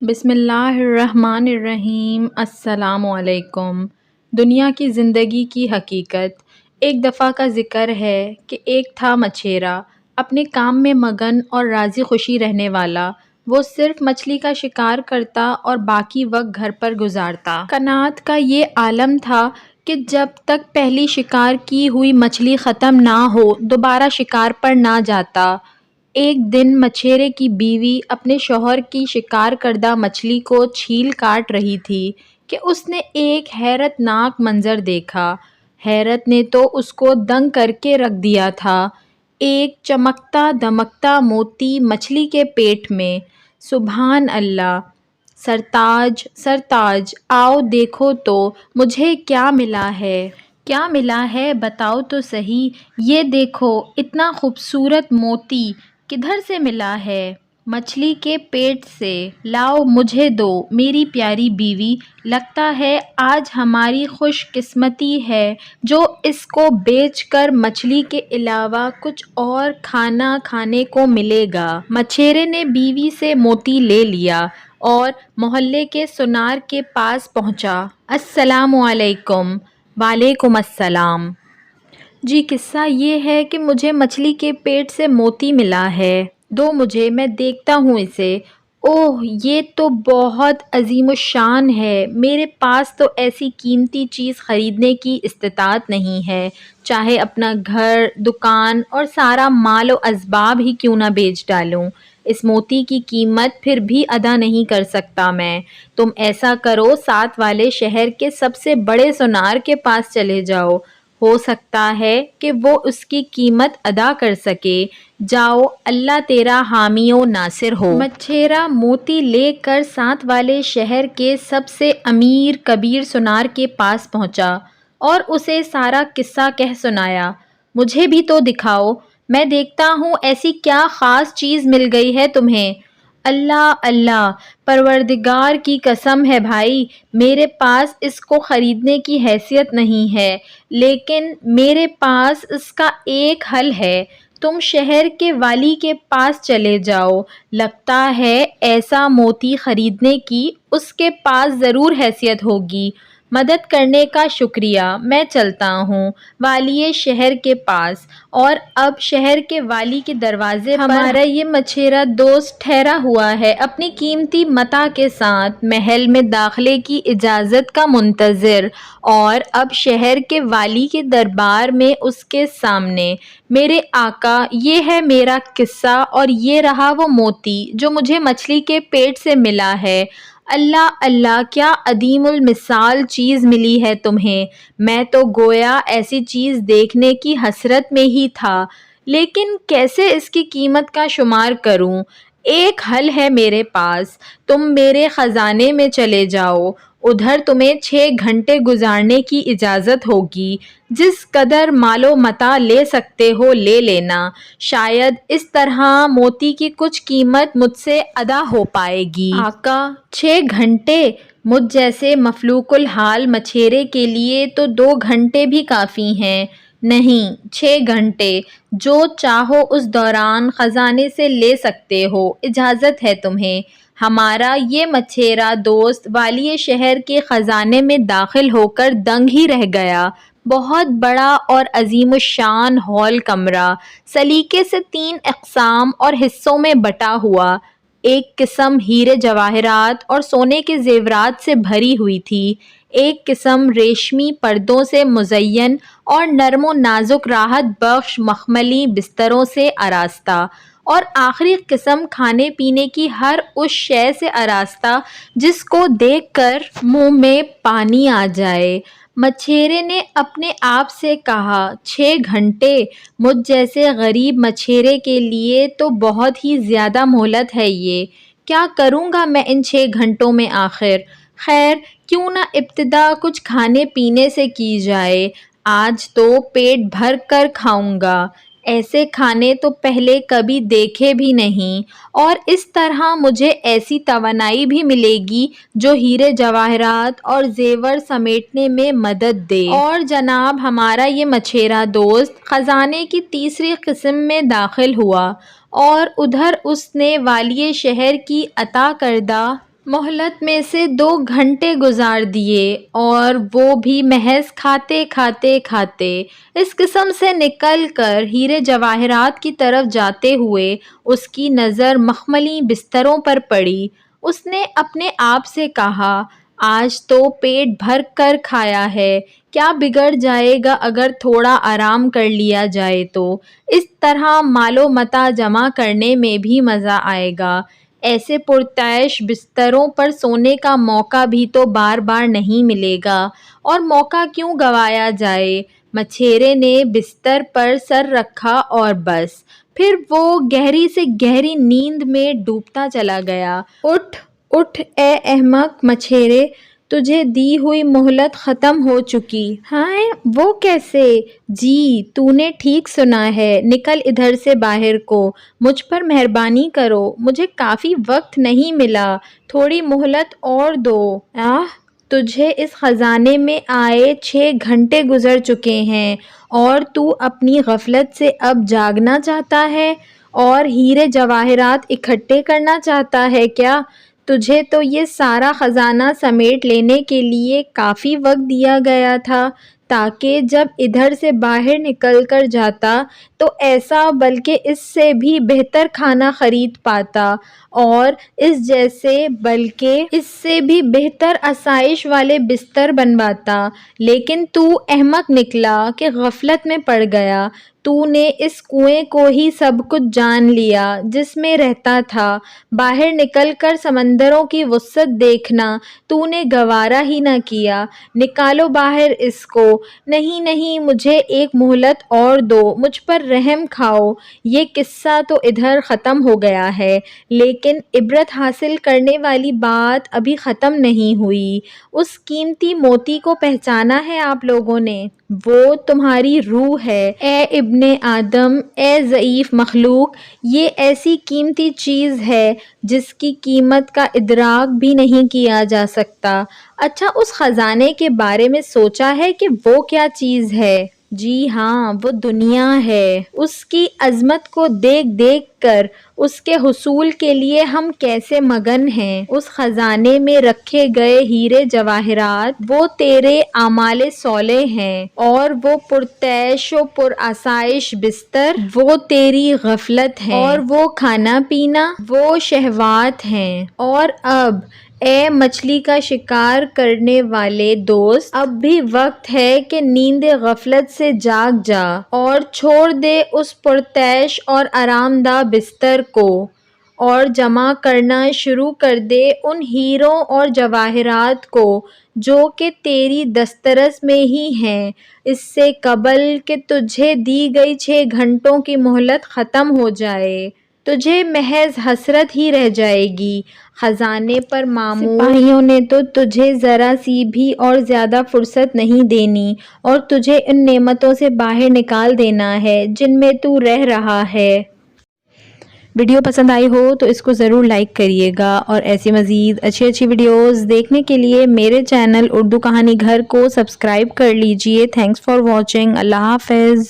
بسم اللہ الرحمن الرحیم۔ السلام علیکم۔ دنیا کی زندگی کی حقیقت۔ ایک دفعہ کا ذکر ہے کہ ایک تھا مچھیرا، اپنے کام میں مگن اور راضی خوشی رہنے والا۔ وہ صرف مچھلی کا شکار کرتا اور باقی وقت گھر پر گزارتا۔ قناعت کا یہ عالم تھا کہ جب تک پہلی شکار کی ہوئی مچھلی ختم نہ ہو دوبارہ شکار پر نہ جاتا۔ ایک دن مچھیرے کی بیوی اپنے شوہر کی شکار کردہ مچھلی کو چھیل کاٹ رہی تھی کہ اس نے ایک حیرت ناک منظر دیکھا۔ حیرت نے تو اس کو دنگ کر کے رکھ دیا تھا۔ ایک چمکتا دمکتا موتی مچھلی کے پیٹ میں۔ سبحان اللہ! سرتاج سرتاج، آؤ دیکھو تو مجھے کیا ملا ہے۔ کیا ملا ہے بتاؤ تو سہی۔ یہ دیکھو اتنا خوبصورت موتی کدھر سے ملا ہے؟ مچھلی کے پیٹ سے۔ لاؤ مجھے دو میری پیاری بیوی، لگتا ہے آج ہماری خوش قسمتی ہے جو اس کو بیچ کر مچھلی کے علاوہ کچھ اور کھانا کھانے کو ملے گا۔ مچھیرے نے بیوی سے موتی لے لیا اور محلے کے سونار کے پاس پہنچا۔ السلام علیکم۔ وعلیکم السلام۔ جی قصہ یہ ہے کہ مجھے مچھلی کے پیٹ سے موتی ملا ہے، دو مجھے، میں دیکھتا ہوں اسے۔ اوہ یہ تو بہت عظیم الشان ہے، میرے پاس تو ایسی قیمتی چیز خریدنے کی استطاعت نہیں ہے، چاہے اپنا گھر، دکان اور سارا مال و اسباب ہی کیوں نہ بیچ ڈالوں، اس موتی کی قیمت پھر بھی ادا نہیں کر سکتا میں۔ تم ایسا کرو، ساتھ والے شہر کے سب سے بڑے سونار کے پاس چلے جاؤ، ہو سکتا ہے کہ وہ اس کی قیمت ادا کر سکے۔ جاؤ، اللہ تیرا حامی و ناصر ہو۔ مچھیرا موتی لے کر ساتھ والے شہر کے سب سے امیر کبیر سونار کے پاس پہنچا اور اسے سارا قصہ کہہ سنایا۔ مجھے بھی تو دکھاؤ، میں دیکھتا ہوں ایسی کیا خاص چیز مل گئی ہے تمہیں۔ اللہ اللہ، پروردگار کی قسم ہے بھائی، میرے پاس اس کو خریدنے کی حیثیت نہیں ہے، لیکن میرے پاس اس کا ایک حل ہے۔ تم شہر کے والی کے پاس چلے جاؤ، لگتا ہے ایسا موتی خریدنے کی اس کے پاس ضرور حیثیت ہوگی۔ مدد کرنے کا شکریہ، میں چلتا ہوں والی شہر کے پاس۔ اور اب شہر کے والی کے دروازے پر ہمارا یہ مچھیرا دوست ٹھہرا ہوا ہے، اپنی قیمتی متاع کے ساتھ محل میں داخلے کی اجازت کا منتظر۔ اور اب شہر کے والی کے دربار میں اس کے سامنے، میرے آقا، یہ ہے میرا قصہ اور یہ رہا وہ موتی جو مجھے مچھلی کے پیٹ سے ملا ہے۔ اللہ اللہ، کیا عظیم المثال چیز ملی ہے تمہیں، میں تو گویا ایسی چیز دیکھنے کی حسرت میں ہی تھا، لیکن کیسے اس کی قیمت کا شمار کروں؟ ایک حل ہے میرے پاس، تم میرے خزانے میں چلے جاؤ، ادھر تمہیں 6 گھنٹے گزارنے کی اجازت ہوگی، جس قدر مال و متاع لے سکتے ہو لے لینا، شاید اس طرح موتی کی کچھ قیمت مجھ سے ادا ہو پائے گی۔ آقا، 6 گھنٹے؟ مجھ جیسے مفلوک الحال مچھیرے کے لیے تو 2 گھنٹے بھی کافی ہیں۔ نہیں، 6 گھنٹے، جو چاہو اس دوران خزانے سے لے سکتے ہو، اجازت ہے تمہیں۔ ہمارا یہ مچھیرا دوست والی شہر کے خزانے میں داخل ہو کر دنگ ہی رہ گیا۔ بہت بڑا اور عظیم الشان ہال کمرہ، سلیقے سے 3 اقسام اور حصوں میں بٹا ہوا۔ ایک قسم ہیرے جواہرات اور سونے کے زیورات سے بھری ہوئی تھی، ایک قسم ریشمی پردوں سے مزین اور نرم و نازک راحت بخش مخملی بستروں سے آراستہ، اور آخری قسم کھانے پینے کی ہر اس شے سے آراستہ جس کو دیکھ کر منہ میں پانی آ جائے۔ مچھیرے نے اپنے آپ سے کہا، 6 گھنٹے؟ مجھ جیسے غریب مچھیرے کے لیے تو بہت ہی زیادہ مہلت ہے یہ، کیا کروں گا میں ان 6 گھنٹوں میں آخر؟ خیر، کیوں نہ ابتدا کچھ کھانے پینے سے کی جائے، آج تو پیٹ بھر کر کھاؤں گا، ایسے کھانے تو پہلے کبھی دیکھے بھی نہیں، اور اس طرح مجھے ایسی توانائی بھی ملے گی جو ہیرے جواہرات اور زیور سمیٹنے میں مدد دے۔ اور جناب ہمارا یہ مچھیرا دوست خزانے کی تیسری قسم میں داخل ہوا، اور ادھر اس نے والی شہر کی عطا کردہ مہلت میں سے 2 گھنٹے گزار دیے اور وہ بھی محض کھاتے کھاتے اس قسم سے نکل کر ہیرے جواہرات کی طرف جاتے ہوئے اس کی نظر مخملی بستروں پر پڑی۔ اس نے اپنے آپ سے کہا، آج تو پیٹ بھر کر کھایا ہے، کیا بگڑ جائے گا اگر تھوڑا آرام کر لیا جائے تو؟ اس طرح مال و متاع جمع کرنے میں بھی مزہ آئے گا۔ ایسے پرتعیش بستروں پر سونے کا موقع بھی تو بار بار نہیں ملے گا، اور موقع کیوں گنوایا جائے؟ مچھیرے نے بستر پر سر رکھا اور بس، پھر وہ گہری سے گہری نیند میں ڈوبتا چلا گیا۔ اٹھ اٹھ اے احمق مچھیرے، تجھے دی ہوئی مہلت ختم ہو چکی۔ ہائے، وہ کیسے؟ جی، تو نے ٹھیک سنا ہے، نکل ادھر سے باہر کو، مجھ پر مہربانی کرو، مجھے کافی وقت نہیں ملا، تھوڑی مہلت اور دو۔ تجھے اس خزانے میں آئے 6 گھنٹے گزر چکے ہیں اور تو اپنی غفلت سے اب جاگنا چاہتا ہے اور ہیرے جواہرات اکٹھے کرنا چاہتا ہے کیا؟ تجھے تو یہ سارا خزانہ سمیٹ لینے کے لیے کافی وقت دیا گیا تھا تاکہ جب ادھر سے باہر نکل کر جاتا تو ایسا بلکہ اس سے بھی بہتر کھانا خرید پاتا اور اس جیسے بلکہ اس سے بھی بہتر آسائش والے بستر بنواتا، لیکن تو احمق نکلا کہ غفلت میں پڑ گیا۔ تو نے اس کنویں کو ہی سب کچھ جان لیا جس میں رہتا تھا، باہر نکل کر سمندروں کی وسعت دیکھنا تو نے گوارا ہی نہ کیا۔ نکالو باہر اس کو۔ نہیں نہیں، مجھے ایک مہلت اور دو، مجھ پر رحم کھاؤ۔ یہ قصہ تو ادھر ختم ہو گیا ہے، لیکن عبرت حاصل کرنے والی بات ابھی ختم نہیں ہوئی۔ اس قیمتی موتی کو پہچانا ہے آپ لوگوں نے؟ وہ تمہاری روح ہے، اے ابن آدم، اے ضعیف مخلوق۔ یہ ایسی قیمتی چیز ہے جس کی قیمت کا ادراک بھی نہیں کیا جا سکتا۔ اچھا، اس خزانے کے بارے میں سوچا ہے کہ وہ کیا چیز ہے؟ جی ہاں، وہ دنیا ہے۔ اس کی عظمت کو دیکھ دیکھ کر اس کے حصول کے لیے ہم کیسے مگن ہیں۔ اس خزانے میں رکھے گئے ہیرے جواہرات وہ تیرے اعمال صالح ہیں، اور وہ پرتعیش و پرآسائش بستر وہ تیری غفلت ہیں، اور وہ کھانا پینا وہ شہوات ہیں۔ اور اب اے مچھلی کا شکار کرنے والے دوست، اب بھی وقت ہے کہ نیند غفلت سے جاگ جا اور چھوڑ دے اس پرتعیش اور آرام دہ بستر کو، اور جمع کرنا شروع کر دے ان ہیروں اور جواہرات کو جو کہ تیری دسترس میں ہی ہیں، اس سے قبل کہ تجھے دی گئی 6 گھنٹوں کی مہلت ختم ہو جائے۔ تجھے محض حسرت ہی رہ جائے گی۔ خزانے پر مامور سپاہیوں نے تو تجھے ذرا سی بھی اور زیادہ فرصت نہیں دینی اور تجھے ان نعمتوں سے باہر نکال دینا ہے جن میں تو رہ رہا ہے۔ ویڈیو پسند آئی ہو تو اس کو ضرور لائک کریے گا، اور ایسی مزید اچھی ویڈیوز دیکھنے کے لیے میرے چینل اردو کہانی گھر کو سبسکرائب کر لیجئے۔ Thanks for watching. اللہ حافظ۔